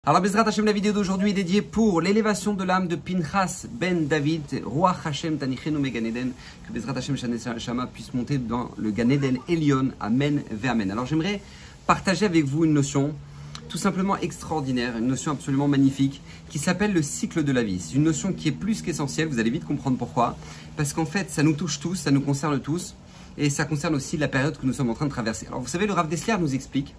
Alors Bezrat Hashem, la vidéo d'aujourd'hui est dédiée pour l'élévation de l'âme de Pinchas ben David, Roi Hashem Tanichenu Megan Eden, que Bezrat Hashem Shama puisse monter dans le Gan Eden Elion, Amen ve Amen. Alors j'aimerais partager avec vous une notion tout simplement extraordinaire, une notion absolument magnifique qui s'appelle le cycle de la vie. C'est une notion qui est plus qu'essentielle, vous allez vite comprendre pourquoi, parce qu'en fait ça nous touche tous, ça nous concerne tous, et ça concerne aussi la période que nous sommes en train de traverser. Alors vous savez, le Rav Dessler nous explique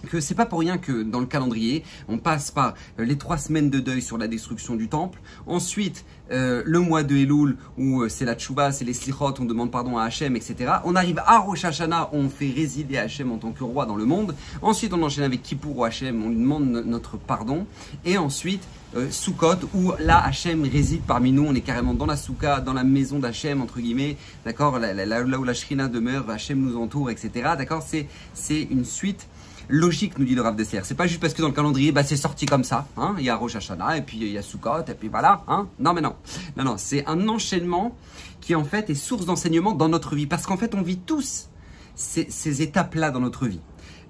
que c'est pas pour rien que dans le calendrier, on passe par les 3 semaines de deuil sur la destruction du temple, ensuite le mois de Elul où c'est la tchouba, c'est les slichot, on demande pardon à Hachem, etc. On arrive à Rosh Hashanah, on fait résider Hachem en tant que roi dans le monde, ensuite on enchaîne avec Kippour ou Hachem, on lui demande notre pardon, et ensuite Sukkot où là Hachem réside parmi nous, on est carrément dans la souka, dans la maison d'Hachem entre guillemets, d'accord, là où la Shrina demeure, Hachem nous entoure, etc. D'accord, c'est une suite logique, nous dit le Rav Dessler. C'est pas juste parce que dans le calendrier, c'est sorti comme ça. Hein, il y a Rosh Hashanah, et puis il y a Sukkot, et puis voilà. Hein. Non, mais non. Non, c'est un enchaînement qui en fait est source d'enseignement dans notre vie. Parce qu'en fait, on vit tous ces étapes-là dans notre vie.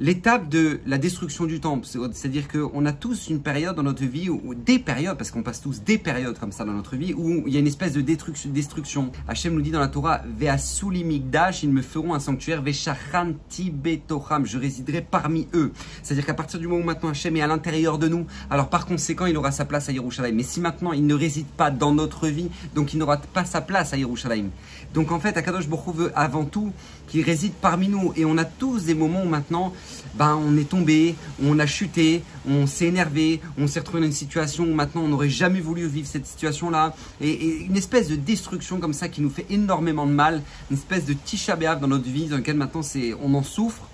L'étape de la destruction du temple, c'est-à-dire qu'on a tous une période dans notre vie, ou des périodes, parce qu'on passe tous des périodes comme ça dans notre vie, où il y a une espèce de destruction. Hachem nous dit dans la Torah, Ve'asuli migdash, ils me feront un sanctuaire, Ve'shachanti betocham, je résiderai parmi eux. C'est-à-dire qu'à partir du moment où maintenant Hachem est à l'intérieur de nous, alors par conséquent, il aura sa place à Yerushalayim. Mais si maintenant il ne réside pas dans notre vie, donc il n'aura pas sa place à Yerushalayim. Donc en fait, Akadosh Baruch Hu veut avant tout qu'il réside parmi nous. Et on a tous des moments où maintenant, on est tombé, on a chuté, on s'est énervé, on s'est retrouvé dans une situation où maintenant on n'aurait jamais voulu vivre cette situation-là. Et une espèce de destruction comme ça qui nous fait énormément de mal, une espèce de Tisha B'Av dans notre vie, dans laquelle maintenant on en souffre.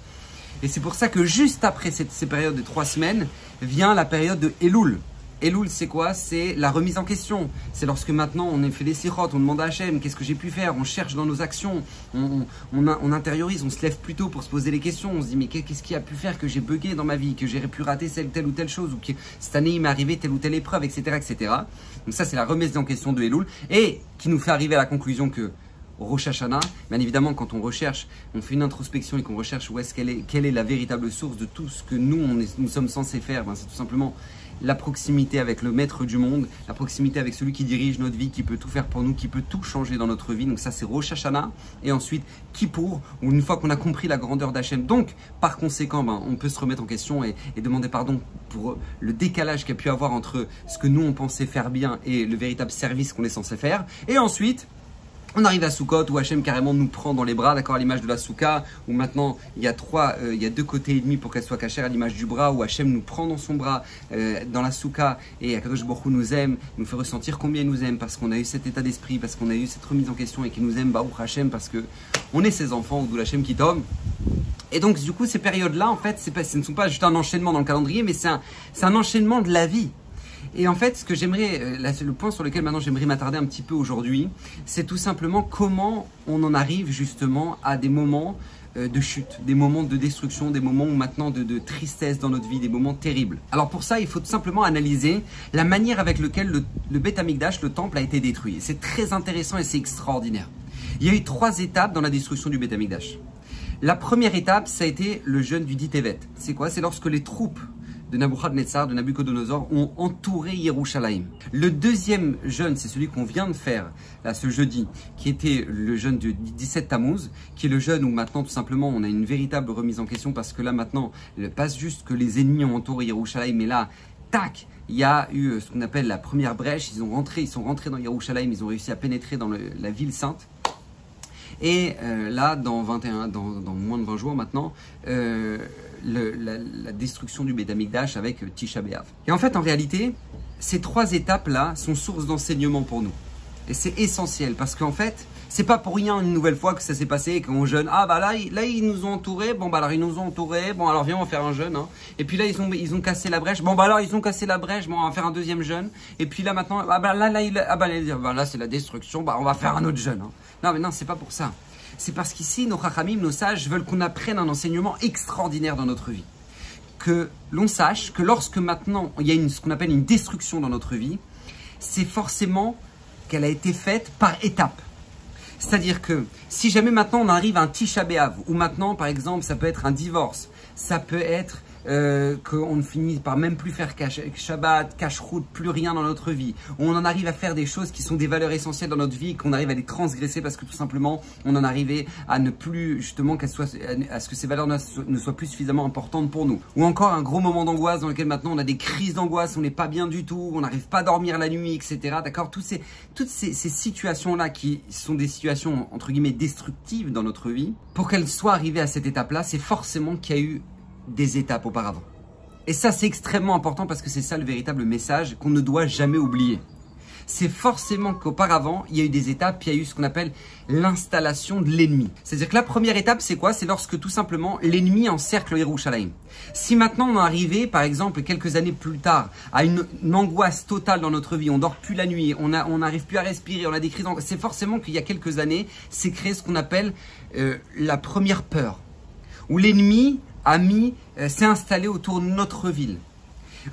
Et c'est pour ça que juste après ces périodes de 3 semaines, vient la période de Elul. Elul, c'est quoi? C'est la remise en question. C'est lorsque maintenant on fait des sirotes, on demande à Hachem qu'est-ce que j'ai pu faire, on cherche dans nos actions, on intériorise, on se lève plus tôt pour se poser les questions, on se dit mais qu'est-ce qui a pu faire que j'ai bugué dans ma vie, que j'ai pu rater telle ou telle chose, ou que cette année il m'est arrivé telle ou telle épreuve, etc. etc. Donc ça c'est la remise en question de Elul, et qui nous fait arriver à la conclusion que Rosh Hashanah, bien évidemment, quand on recherche, on fait une introspection et qu'on recherche quelle est la véritable source de tout ce que nous sommes censés faire, c'est tout simplement la proximité avec le maître du monde, la proximité avec celui qui dirige notre vie, qui peut tout faire pour nous, qui peut tout changer dans notre vie. Donc ça c'est Rosh Hashanah, et ensuite Kippour, où une fois qu'on a compris la grandeur d'Hachem, donc par conséquent on peut se remettre en question et demander pardon pour le décalage qu'il y a pu avoir entre ce que nous on pensait faire bien et le véritable service qu'on est censé faire. Et ensuite on arrive à Sukkot où Hachem carrément nous prend dans les bras, d'accord, à l'image de la souka, où maintenant il y a 2 côtés et demi pour qu'elle soit cachère, à l'image du bras, où Hachem nous prend dans son bras, dans la souka, et Akadosh Baruch Hu nous aime, nous fait ressentir combien il nous aime, parce qu'on a eu cet état d'esprit, parce qu'on a eu cette remise en question, et qu'il nous aime, Baruch Hachem, parce que on est ses enfants, ou d'où Hachem qui tombe. Et donc du coup ces périodes-là, en fait, ce ne sont pas juste un enchaînement dans le calendrier, mais c'est un enchaînement de la vie. Et en fait, ce que j'aimerais, le point sur lequel maintenant j'aimerais m'attarder un petit peu aujourd'hui, c'est tout simplement comment on en arrive justement à des moments de chute, des moments de destruction, des moments où maintenant de tristesse dans notre vie, des moments terribles. Alors pour ça, il faut tout simplement analyser la manière avec laquelle le Beth Amikdash, le temple, a été détruit. C'est très intéressant et c'est extraordinaire. Il y a eu 3 étapes dans la destruction du Beth Amikdash. La première étape, ça a été le jeûne du dit Tevet. C'est quoi? C'est lorsque les troupes de Nabuchodonosor, de Nabucodonosor, ont entouré Yerushalayim. Le deuxième jeûne, c'est celui qu'on vient de faire là ce jeudi, qui était le jeûne du 17 Tammuz, qui est le jeûne où maintenant tout simplement on a une véritable remise en question, parce que là maintenant, pas juste que les ennemis ont entouré Yerushalayim, mais là, tac, il y a eu ce qu'on appelle la première brèche, ils sont rentrés dans Yerushalayim, ils ont réussi à pénétrer dans la ville sainte. Et là, dans moins de 20 jours maintenant, la destruction du Beth Amikdash avec Tisha B'Av. Et en fait, en réalité, ces 3 étapes-là sont source d'enseignement pour nous. Et c'est essentiel, parce qu'en fait, c'est pas pour rien une nouvelle fois que ça s'est passé, qu'on jeûne. Ah là ils nous ont entourés, alors ils nous ont entourés, alors viens on va faire un jeûne. Hein. Et puis là ils ont cassé la brèche, alors ils ont cassé la brèche, on va faire un deuxième jeûne. Et puis là maintenant, là c'est la destruction, on va faire un autre jeûne. Hein. Non mais non, c'est pas pour ça. C'est parce qu'ici, nos chachamim, nos sages veulent qu'on apprenne un enseignement extraordinaire dans notre vie. Que l'on sache que lorsque maintenant il y a ce qu'on appelle une destruction dans notre vie, c'est forcément qu'elle a été faite par étapes. C'est-à-dire que si jamais maintenant on arrive à un Tisha B'Av, ou maintenant par exemple ça peut être un divorce, ça peut être qu'on ne finit par même plus faire Shabbat, cache-route, plus rien dans notre vie. On en arrive à faire des choses qui sont des valeurs essentielles dans notre vie, qu'on arrive à les transgresser parce que tout simplement, on en arrivait à ne plus, justement, à ce que ces valeurs ne soient plus suffisamment importantes pour nous. Ou encore un gros moment d'angoisse dans lequel maintenant on a des crises d'angoisse, on n'est pas bien du tout, on n'arrive pas à dormir la nuit, etc. D'accord? Toutes ces situations-là qui sont des situations, entre guillemets, destructives dans notre vie, pour qu'elles soient arrivées à cette étape-là, c'est forcément qu'il y a eu des étapes auparavant. Et ça, c'est extrêmement important parce que c'est ça le véritable message qu'on ne doit jamais oublier. C'est forcément qu'auparavant, il y a eu des étapes, il y a eu ce qu'on appelle l'installation de l'ennemi. C'est-à-dire que la première étape, c'est quoi? C'est lorsque tout simplement l'ennemi encercle Yerushalayim. Si maintenant on est arrivé, par exemple, quelques années plus tard, à une angoisse totale dans notre vie, on dort plus la nuit, on n'arrive plus à respirer, on a des crises d'angoisse, c'est forcément qu'il y a quelques années, c'est créé ce qu'on appelle la première peur, où l'ennemi s'est installé autour de notre ville.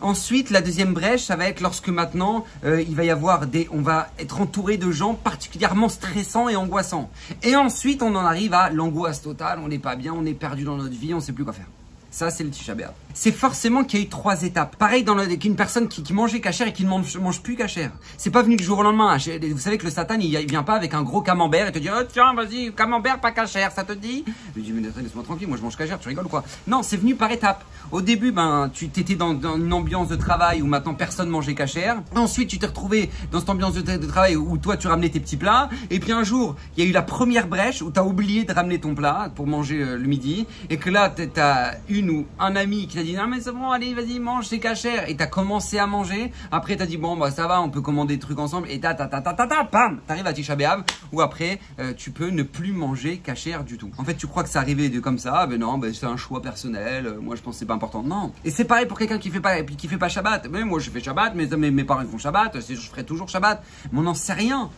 Ensuite, la deuxième brèche, ça va être lorsque maintenant, il va y avoir on va être entouré de gens particulièrement stressants et angoissants. Et ensuite, on en arrive à l'angoisse totale, on n'est pas bien, on est perdu dans notre vie, on ne sait plus quoi faire. Ça, c'est le Tisha B'Av. C'est forcément qu'il y a eu 3 étapes. Pareil qu'une personne qui mangeait cachère et qui ne mange plus cachère. C'est pas venu du jour au lendemain. Vous savez que le Satan, il vient pas avec un gros camembert et te dit oh, tiens, vas-y, camembert, pas cachère, ça te dit? Je lui dis mais laisse-moi tranquille, moi je mange cachère, tu rigoles quoi? Non, c'est venu par étapes. Au début, tu t'étais dans une ambiance de travail où maintenant personne mangeait cachère. Ensuite, tu t'es retrouvé dans cette ambiance de travail où toi tu ramenais tes petits plats. Et puis un jour, il y a eu la première brèche où tu as oublié de ramener ton plat pour manger le midi. Et que là, tu as ou un ami qui t'a dit non mais c'est bon, allez vas-y mange, c'est cachère, et t'as commencé à manger. Après t'as dit bon bah ça va, on peut commander des trucs ensemble, et bam, t'arrives à Tisha B'Av où après tu peux ne plus manger cachère du tout. En fait tu crois que c'est arrivé comme ça, ben non, ben c'est un choix personnel, moi je pense que c'est pas important. Non. Et c'est pareil pour quelqu'un qui fait pas Shabbat. Mais moi je fais Shabbat, mes parents font Shabbat, je ferai toujours Shabbat, mais on n'en sait rien.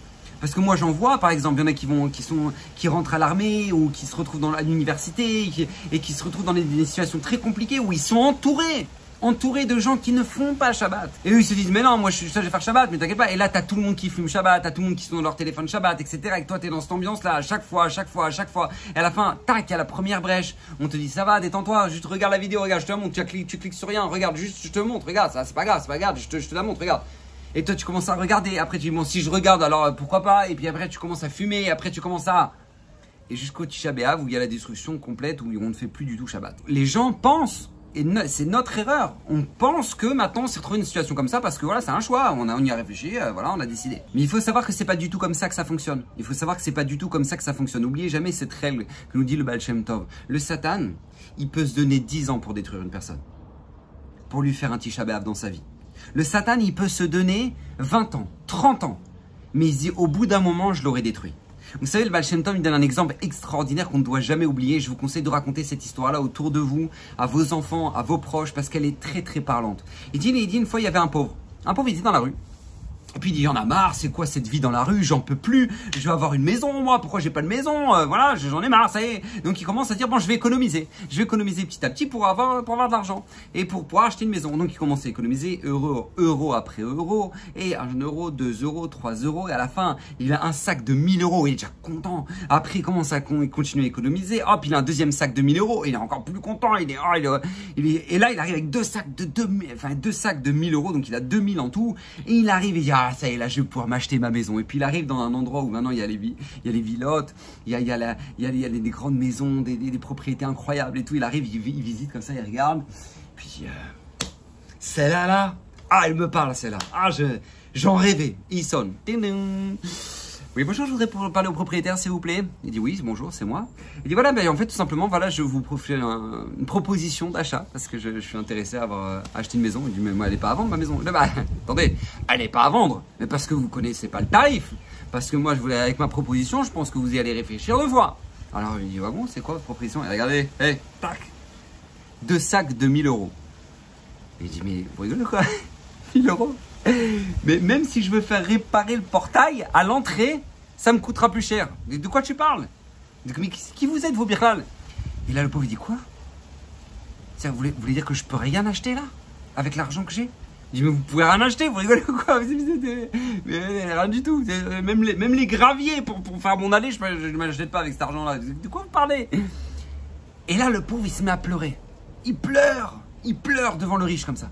Parce que moi j'en vois par exemple, il y en a qui rentrent à l'armée ou qui se retrouvent à l'université et qui se retrouvent dans des situations très compliquées où ils sont entourés de gens qui ne font pas Shabbat. Et eux ils se disent mais non, moi je vais faire Shabbat, mais t'inquiète pas. Et là t'as tout le monde qui fume Shabbat, t'as tout le monde qui sont dans leur téléphone Shabbat, etc. Et toi t'es dans cette ambiance là à chaque fois. Et à la fin, tac, il y a la première brèche. On te dit ça va, détends-toi, juste regarde la vidéo, regarde, je te la montre, tu cliques sur rien, regarde, juste je te montre, regarde, ça c'est pas grave, je te la montre, regarde. Et toi, tu commences à regarder. Après, tu dis, bon, si je regarde, alors pourquoi pas? Et puis après, tu commences à fumer. Et après, tu commences à... Et jusqu'au Tisha B'Av, où il y a la destruction complète, où on ne fait plus du tout Shabbat. Les gens pensent, et c'est notre erreur, on pense que maintenant, on s'est retrouvé dans une situation comme ça parce que voilà, c'est un choix. On y a réfléchi, voilà, on a décidé. Mais il faut savoir que c'est pas du tout comme ça que ça fonctionne. Il faut savoir que c'est pas du tout comme ça que ça fonctionne. N'oubliez jamais cette règle que nous dit le Baal Shem Tov. Le Satan, il peut se donner 10 ans pour détruire une personne. Pour lui faire un Tisha B'Av dans sa vie. Le Satan, il peut se donner 20 ans, 30 ans. Mais il se dit, au bout d'un moment, je l'aurai détruit. Vous savez, le Baal Shem Tov, il donne un exemple extraordinaire qu'on ne doit jamais oublier. Je vous conseille de raconter cette histoire-là autour de vous, à vos enfants, à vos proches, parce qu'elle est très très parlante. Il dit une fois, il y avait un pauvre. Un pauvre, il était dans la rue. Et puis il dit, il y en a marre, c'est quoi cette vie dans la rue, j'en peux plus, je vais avoir une maison moi, pourquoi j'ai pas de maison, voilà, j'en ai marre, ça y est. Donc il commence à dire, bon je vais économiser petit à petit pour avoir de l'argent et pour pouvoir acheter une maison. Donc il commence à économiser euro après euro, et 1 euro, 2 euros, 3 euros, et à la fin il a un sac de 1000 euros, il est déjà content. Après il commence à continuer à économiser, hop il a un deuxième sac de 1000 euros, et il est encore plus content, et là il arrive avec deux sacs de 1000 euros, donc il a 2000 en tout, et il arrive et il dit, ah ça y est, là je vais pouvoir m'acheter ma maison. Et puis il arrive dans un endroit où maintenant il y a les villottes, il y a des grandes maisons, des propriétés incroyables et tout. Il arrive, il visite comme ça, il regarde. Puis celle-là là, ah elle me parle celle-là, ah j'en rêvais. Il sonne. Ding ding. Oui, bonjour, je voudrais parler au propriétaire, s'il vous plaît. Il dit oui, bonjour, c'est moi. Il dit voilà, ben, en fait, tout simplement, voilà, je vous fais une proposition d'achat parce que je suis intéressé à acheter une maison. Il dit mais moi, elle n'est pas à vendre, ma maison. Bah, attendez, elle n'est pas à vendre, mais parce que vous connaissez pas le tarif. Parce que moi, avec ma proposition, je pense que vous y allez réfléchir 2 fois. Alors, il dit ah bon, c'est quoi votre proposition? Et regardez, hey, tac, 2 sacs de 1000 euros. Il dit mais vous rigolez quoi? 1000 euros? Mais même si je veux faire réparer le portail à l'entrée, ça me coûtera plus cher. De quoi tu parles? Mais qui vous êtes, vos birlal? Et là, le pauvre, il dit quoi? Vous voulez dire que je peux rien acheter là? Avec l'argent que j'ai? Il dit, mais vous pouvez rien acheter, vous rigolez ou quoi? Mais rien du tout. Même les graviers pour faire mon allée, je ne m'achète pas avec cet argent-là. De quoi vous parlez? Et là, le pauvre, il se met à pleurer. Il pleure. il pleure devant le riche comme ça.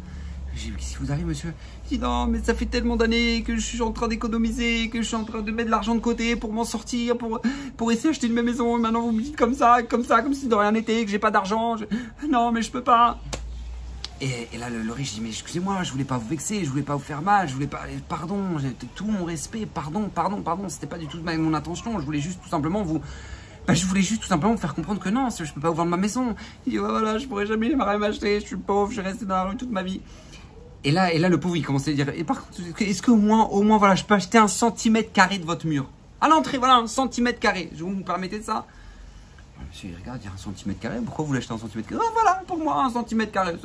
J'ai dit, qu'est-ce qui vous arrive, monsieur? Il dit, non, mais ça fait tellement d'années que je suis en train d'économiser, que je suis en train de mettre de l'argent de côté pour m'en sortir, pour essayer d'acheter une maison. Et maintenant, vous me dites comme ça, comme si de rien n'était, que j'ai pas d'argent. Non, mais je peux pas. Et là, le riche dit, mais excusez-moi, je voulais pas vous vexer, je voulais pas vous faire mal, je voulais pas, pardon, j'ai tout mon respect, pardon, c'était pas du tout mon intention, je voulais juste tout simplement vous faire comprendre que non, je peux pas vous vendre ma maison. Il dit, ouais, voilà, je pourrais jamais m'acheter, je suis pauvre, je vais rester dans la rue toute ma vie. Et là, le pauvre, il commençait à dire, et par contre, est-ce qu'au moins, voilà, je peux acheter 1 centimètre carré de votre mur? À l'entrée, voilà, 1 centimètre carré. Vous me permettez de ça? Monsieur, il regarde, il y a 1 centimètre carré. Pourquoi vous l'achetez 1 centimètre carré? Oh, voilà, pour moi, 1 centimètre carré.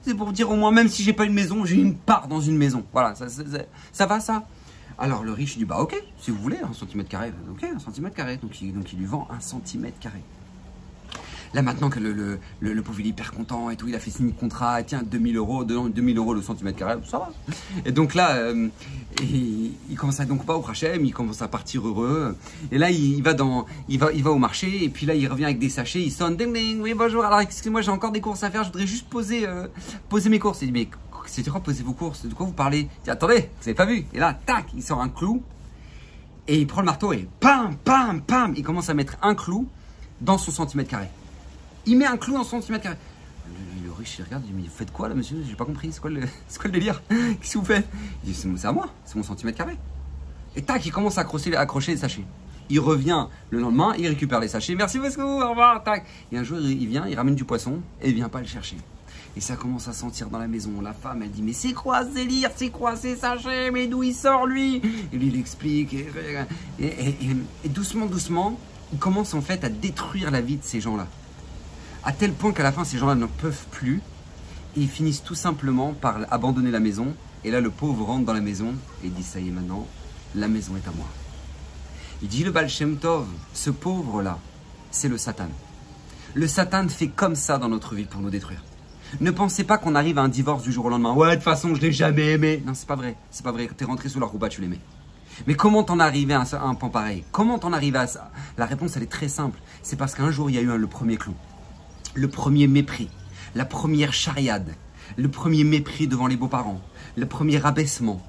C'est pour dire au moins, même si j'ai pas une maison, j'ai une part dans une maison. Voilà, ça va, ça? Alors, le riche dit, bah, ok, si vous voulez, 1 centimètre carré. Ok, 1 centimètre carré. Donc, il lui vend 1 centimètre carré. Là, maintenant que le pauvre, il est hyper content et tout, il a fait signer le contrat, tiens, 2000 euros, 2000 euros le centimètre carré, ça va. Et donc là, il commence à donc pas au Hachem, il commence à partir heureux. Et là, il va au marché, et puis là, il revient avec des sachets, il sonne, ding ding, oui, bonjour, alors excusez-moi, j'ai encore des courses à faire, je voudrais juste poser mes courses. Il dit, mais c'est quoi poser vos courses? De quoi vous parlez? Il dit, attendez, vous avez pas vu? Et là, tac, il sort un clou, et il prend le marteau, et pam, pam, pam, il commence à mettre un clou dans son centimètre carré. Il met un clou en centimètre carré. Le riche, il regarde, il dit, mais vous faites quoi là, monsieur? J'ai pas compris, c'est quoi le délire? Qu'est-ce que vous faites? Il dit, c'est à moi, c'est mon centimètre carré. Et tac, il commence à accrocher les sachets. Il revient le lendemain, il récupère les sachets. Merci beaucoup, au revoir, tac. Et un jour, il vient, il ramène du poisson et il vient pas le chercher. Et ça commence à sentir dans la maison. La femme, elle dit, mais c'est quoi ce délire? C'est quoi ces sachets? Mais d'où il sort, lui? Et lui, il explique. Et doucement, doucement, il commence en fait à détruire la vie de ces gens-là. À tel point qu'à la fin, ces gens-là n'en peuvent plus. Et ils finissent tout simplement par abandonner la maison. Et là, le pauvre rentre dans la maison et dit, ça y est, maintenant, la maison est à moi. Il dit, le Baal Shem Tov, ce pauvre-là, c'est le Satan. Le Satan fait comme ça dans notre vie pour nous détruire. Ne pensez pas qu'on arrive à un divorce du jour au lendemain. Ouais, de toute façon, je l'ai jamais aimé. Non, c'est pas vrai. C'est pas vrai. Quand t'es rentré sous la rouba, tu l'aimais. Mais comment t'en es arrivé à un pan pareil? Comment t'en es arrivé à ça? La réponse, elle est très simple. C'est parce qu'un jour, il y a eu le premier clou. Le premier mépris, la première chariade, le premier mépris devant les beaux-parents, le premier abaissement,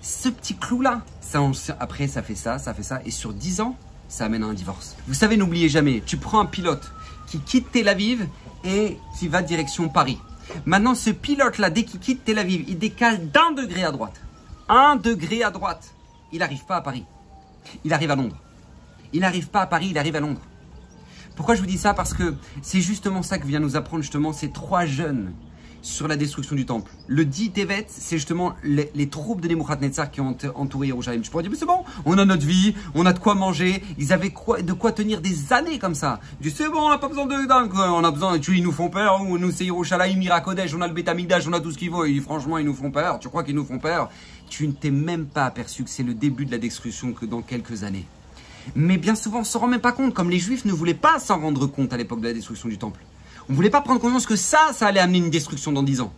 ce petit clou-là, après ça fait ça, et sur 10 ans, ça amène à un divorce. Vous savez, n'oubliez jamais, tu prends un pilote qui quitte Tel Aviv et qui va direction Paris. Maintenant, ce pilote-là, dès qu'il quitte Tel Aviv, il décale d'1 degré à droite. 1 degré à droite. Il n'arrive pas à Paris. Il arrive à Londres. Il n'arrive pas à Paris, il arrive à Londres. Pourquoi je vous dis ça? Parce que c'est justement ça que vient nous apprendre justement ces 3 jeunes sur la destruction du temple. Le 10 Tevet, c'est justement les troupes de Nebuchadnezzar qui ont entouré Jérusalem. Je pourrais dire, mais c'est bon, on a notre vie, on a de quoi manger. Ils avaient de quoi tenir des années comme ça. Je dis, c'est bon, on n'a pas besoin on a besoin, ils nous font peur, nous c'est Yerushalayim, Mirakodesh, on a le Beth Amikdash, on a tout ce qu'il faut. Et franchement, ils nous font peur. Tu crois qu'ils nous font peur? Tu ne t'es même pas aperçu que c'est le début de la destruction que dans quelques années. Mais bien souvent, on ne s'en rend même pas compte, comme les Juifs ne voulaient pas s'en rendre compte à l'époque de la destruction du temple. On ne voulait pas prendre conscience que ça allait amener une destruction dans 10 ans.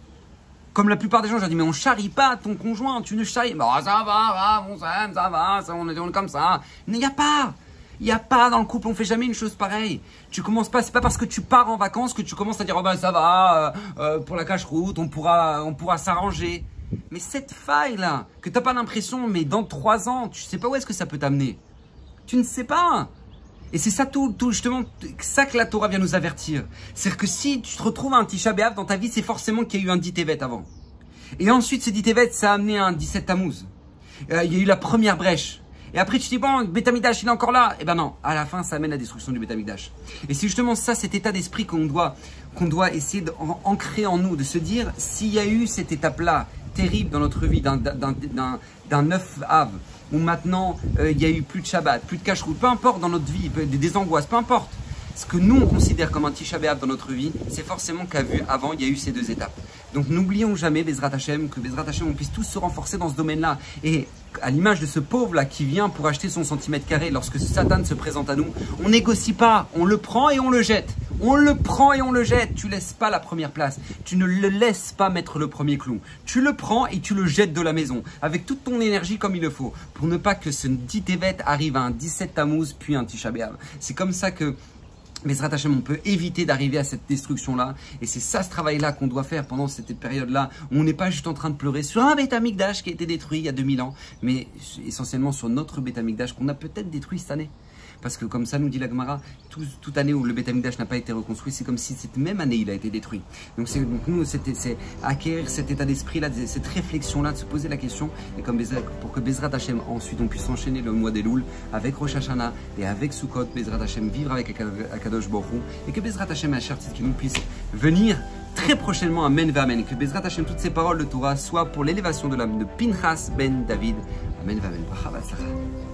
Comme la plupart des gens, je leur dis, mais on charrie pas ton conjoint, tu ne charries. Bah, ça va, mon Sam, ça va, on est comme ça. Mais il n'y a pas. Il n'y a pas dans le couple, on fait jamais une chose pareille. Tu commences pas, c'est pas parce que tu pars en vacances que tu commences à dire, oh ben ça va, pour la cache-route, on pourra s'arranger. Mais cette faille-là, que tu n'as pas l'impression, mais dans 3 ans, tu sais pas où est-ce que ça peut t'amener. Tu ne sais pas. Et c'est ça tout justement, ça que la Torah vient nous avertir. C'est-à-dire que si tu te retrouves à un Tisha B'Av dans ta vie, c'est forcément qu'il y a eu un 10 Tevet avant. Et ensuite, ce 10 Tevet, ça a amené un 17 Tammuz. Il y a eu la première brèche. Et après, tu te dis, bon, Beth Amikdash, il est encore là. Eh ben non, à la fin, ça amène la destruction du Beth Amikdash. Et c'est justement ça, cet état d'esprit qu'on doit essayer d'ancrer en nous, de se dire, s'il y a eu cette étape-là, terrible dans notre vie, d'un 9 Av, où maintenant il y a eu plus de Shabbat, plus de cache-route, peu importe dans notre vie, des angoisses, peu importe. Ce que nous on considère comme un Tisha B'Av dans notre vie, c'est forcément qu'avant il y a eu ces 2 étapes. Donc n'oublions jamais Bezrat Hashem, que Bezrat Hashem on puisse tous se renforcer dans ce domaine-là. Et à l'image de ce pauvre-là qui vient pour acheter son centimètre carré, lorsque Satan se présente à nous, on négocie pas, on le prend et on le jette. On le prend et on le jette. Tu laisses pas la première place. Tu ne le laisses pas mettre le premier clou. Tu le prends et tu le jettes de la maison avec toute ton énergie comme il le faut pour ne pas que ce 10 Tevet arrive à un 17 Tammuz puis un Tisha B'Av. C'est comme ça que Bezrat Hashem, on peut éviter d'arriver à cette destruction-là. Et c'est ça, ce travail-là qu'on doit faire pendant cette période-là, où on n'est pas juste en train de pleurer sur un Beth Amikdash qui a été détruit il y a 2000 ans, mais essentiellement sur notre Beth Amikdash qu'on a peut-être détruit cette année. Parce que comme ça nous dit la Gemara, toute année où le Beth Amikdash n'a pas été reconstruit, c'est comme si cette même année il a été détruit. Donc nous, c'est acquérir cet état d'esprit-là, cette réflexion-là, de se poser la question, et comme pour que Bezrat Hashem, ensuite on puisse enchaîner le mois des Loul avec Rosh Hashanah et avec Sukkot, Bezrat Hashem, vivre avec Akadosh Baruch Hu, et que Bezrat Hashem, qui nous puisse venir très prochainement, Amen Amen, et que Bezrat Hashem, toutes ces paroles de Torah soient pour l'élévation de l'âme de Pinchas ben David. Amen Amen.